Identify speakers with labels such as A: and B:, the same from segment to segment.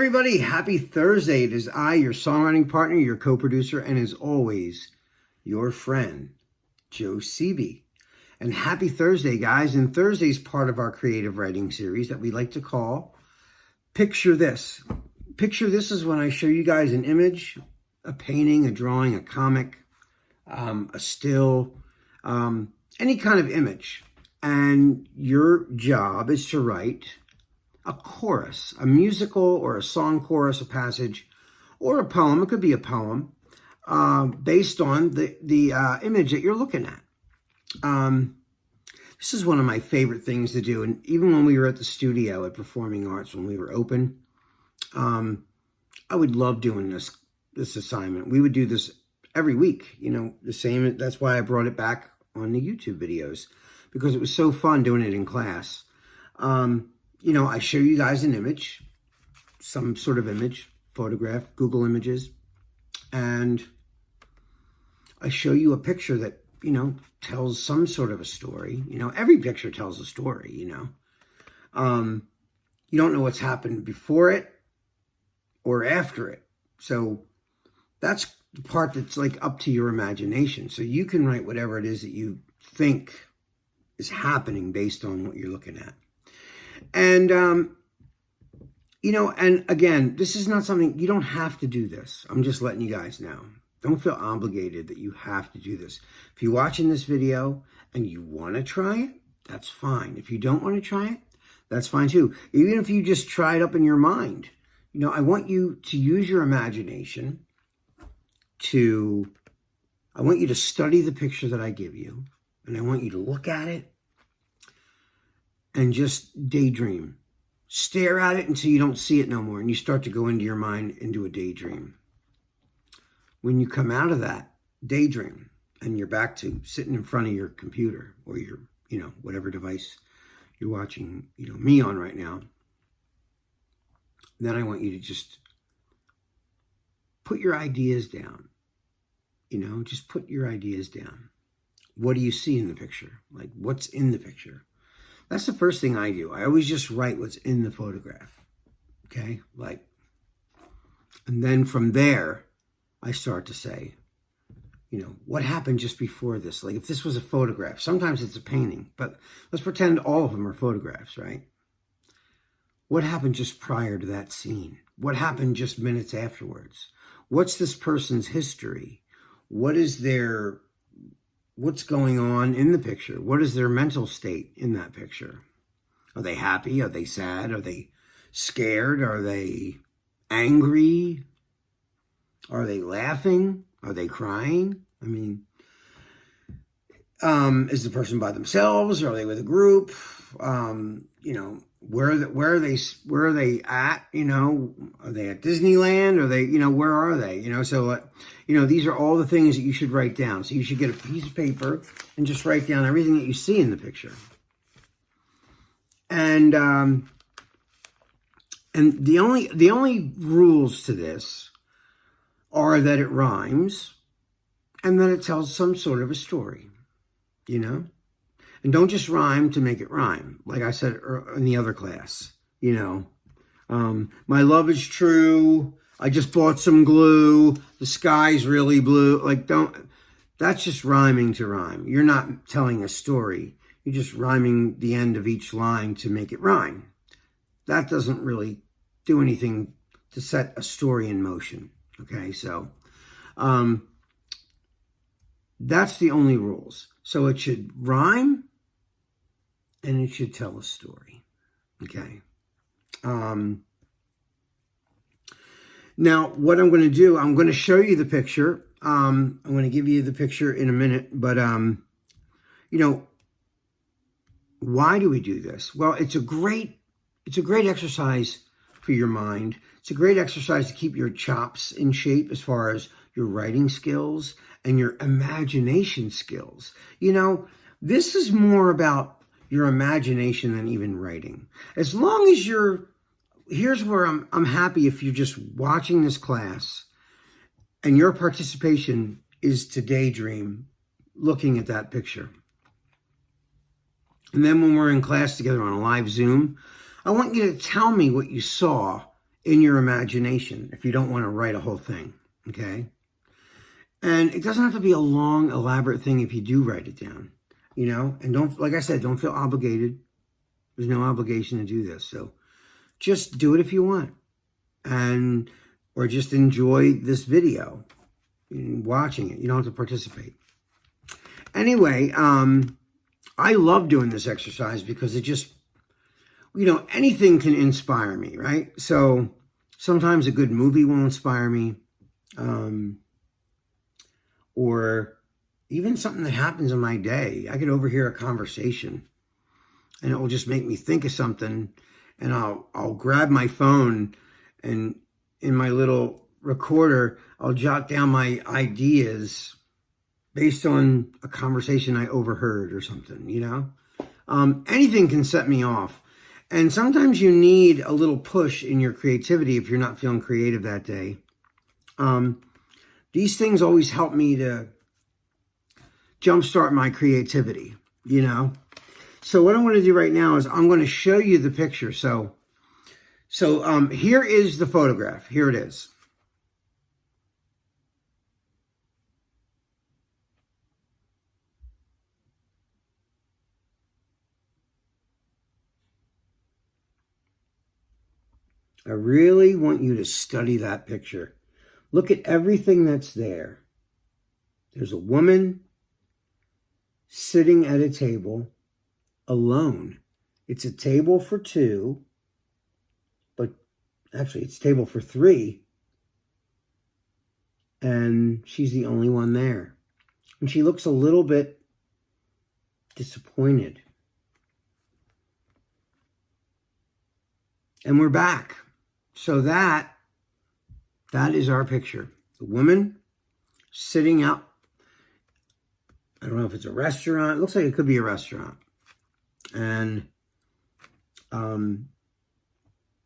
A: everybody. Happy Thursday. It is I, your songwriting partner, your co-producer, and as always, your friend, Joe Seeby. And happy Thursday, guys. And Thursday's part of our creative writing series that we like to call Picture This. Picture This is when I show you guys an image, a painting, a drawing, a comic, a still, any kind of image. And your job is to write a chorus, a musical or a song chorus, a passage, or a poem. It could be a poem based on the image that you're looking at. This is one of my favorite things to do. And even when we were at the studio at Performing Arts, when we were open, I would love doing this assignment. We would do this every week, the same. That's why I brought it back on the YouTube videos, because it was so fun doing it in class. I show you guys an image, some sort of image, photograph, Google Images, and I show you a picture that, tells some sort of a story. Every picture tells a story, You don't know what's happened before it or after it. So that's the part that's like up to your imagination. So you can write whatever it is that you think is happening based on what you're looking at. And, and again, this is not something, you don't have to do this. I'm just letting you guys know. Don't feel obligated that you have to do this. If you're watching this video and you want to try it, that's fine. If you don't want to try it, that's fine too. Even if you just try it up in your mind, I want you to use your imagination I want you to study the picture that I give you, and I want you to look at it and just daydream. Stare at it until you don't see it no more, and you start to go into your mind into a daydream. When you come out of that daydream and you're back to sitting in front of your computer or your, whatever device you're watching, me on right now, then I want you to just put your ideas down. Just put your ideas down. What do you see in the picture? Like, what's in the picture? That's the first thing I do. I always just write what's in the photograph. Okay? And then from there, I start to say, what happened just before this? Like, if this was a photograph, sometimes it's a painting, but let's pretend all of them are photographs, right? What happened just prior to that scene? What happened just minutes afterwards? What's this person's history? What's going on in the picture? What is their mental state in that picture? Are they happy? Are they sad? Are they scared? Are they angry? Are they laughing? Are they crying? Is the person by themselves? Are they with a group? Where are they at? Are they at Disneyland? Are they, where are they? So, these are all the things that you should write down. So you should get a piece of paper and just write down everything that you see in the picture. And the only rules to this are that it rhymes and that it tells some sort of a story, And don't just rhyme to make it rhyme. Like I said in the other class, my love is true. I just bought some glue. The sky's really blue. That's just rhyming to rhyme. You're not telling a story. You're just rhyming the end of each line to make it rhyme. That doesn't really do anything to set a story in motion. Okay, so that's the only rules. So it should rhyme and it should tell a story. Okay. Now, what I'm going to do, I'm going to show you the picture. I'm going to give you the picture in a minute, but why do we do this? Well, it's a great exercise for your mind. It's a great exercise to keep your chops in shape as far as your writing skills and your imagination skills. This is more about your imagination than even writing. As long as here's where I'm happy if you're just watching this class and your participation is to daydream looking at that picture. And then when we're in class together on a live Zoom, I want you to tell me what you saw in your imagination if you don't want to write a whole thing, okay? And it doesn't have to be a long, elaborate thing if you do write it down, you know? And don't, like I said, don't feel obligated. There's no obligation to do this. So just do it if you want. And, or just enjoy this video, watching it. You don't have to participate. Anyway, I love doing this exercise because it just, you know, anything can inspire me, right? So sometimes a good movie will inspire me. Or even something that happens in my day. I could overhear a conversation and it will just make me think of something, and I'll grab my phone, and in my little recorder, I'll jot down my ideas based on a conversation I overheard or something, you know? Anything can set me off. And sometimes you need a little push in your creativity if you're not feeling creative that day. These things always help me to jumpstart my creativity, you know? So what I'm going to do right now is I'm going to show you the picture. So here is the photograph. Here it is. I really want you to study that picture. Look at everything that's there. There's a woman sitting at a table alone. It's a table for two, but actually it's a table for three. And she's the only one there. And she looks a little bit disappointed. And we're back. So that is our picture. The woman sitting out. I don't know if it's a restaurant. It looks like it could be a restaurant. And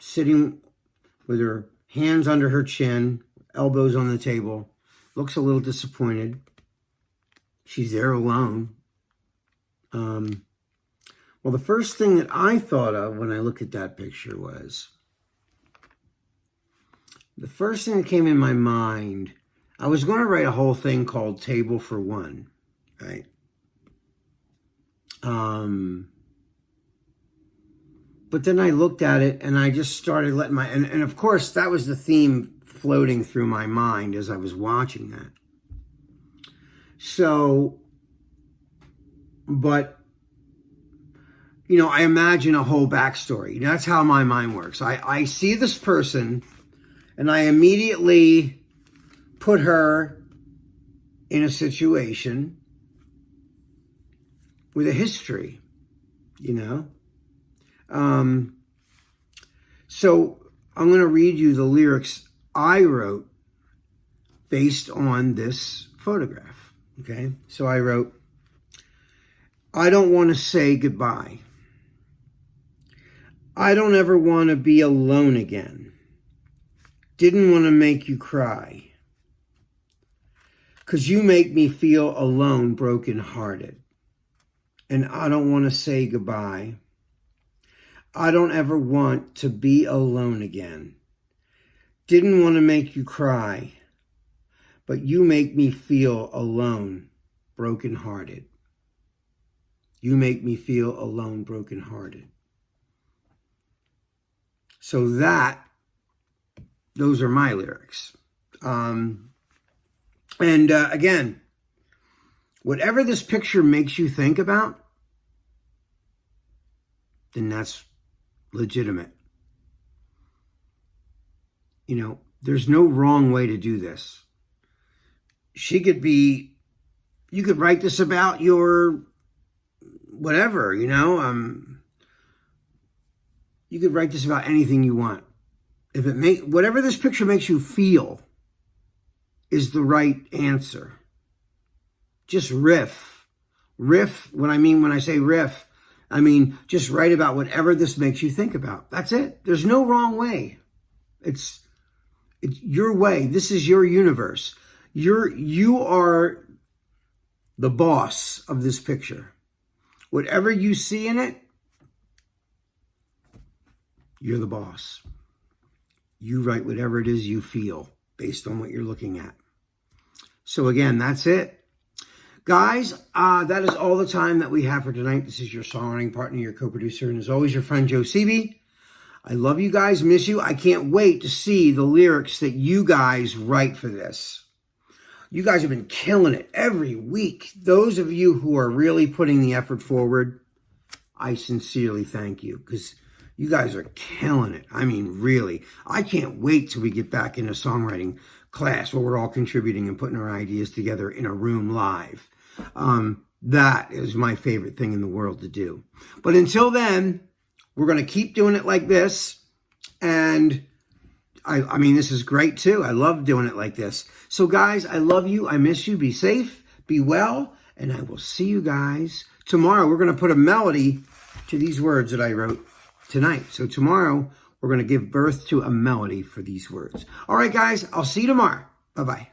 A: sitting with her hands under her chin, elbows on the table. Looks a little disappointed. She's there alone. Well, the first thing that I thought of when I looked at that picture was, the first thing that came in my mind, I was going to write a whole thing called Table for One, right? But then I looked at it and I just started letting and of course that was the theme floating through my mind as I was watching that. So, but, you know, I imagine a whole backstory. That's how my mind works. I see this person and I immediately put her in a situation with a history, you know? So I'm going to read you the lyrics I wrote based on this photograph, okay? So I wrote, I don't want to say goodbye. I don't ever want to be alone again. Didn't want to make you cry. 'Cause you make me feel alone, broken-hearted. And I don't want to say goodbye. I don't ever want to be alone again. Didn't want to make you cry. But you make me feel alone, broken-hearted. You make me feel alone, broken-hearted. So those are my lyrics. Again, whatever this picture makes you think about, then that's legitimate. You know, there's no wrong way to do this. You could write this about your whatever, you know, you could write this about anything you want. Whatever this picture makes you feel is the right answer. Just riff. What I mean when I say riff, I mean just write about whatever this makes you think about. That's it. There's no wrong way. It's your way. This is your universe. You are the boss of this picture. Whatever you see in it, you're the boss. You write whatever it is you feel based on what you're looking at. So again, that's it. Guys, that is all the time that we have for tonight. This is your songwriting partner, your co-producer, and as always, your friend Joe Seavey. I love you guys, miss you. I can't wait to see the lyrics that you guys write for this. You guys have been killing it every week. Those of you who are really putting the effort forward, I sincerely thank you, because you guys are killing it. I mean, really. I can't wait till we get back in a songwriting class where we're all contributing and putting our ideas together in a room live. That is my favorite thing in the world to do. But until then, we're going to keep doing it like this. And I mean, this is great too. I love doing it like this. So guys, I love you. I miss you. Be safe, be well, and I will see you guys tomorrow. We're going to put a melody to these words that I wrote tonight. So tomorrow, we're going to give birth to a melody for these words. All right, guys, I'll see you tomorrow. Bye-bye.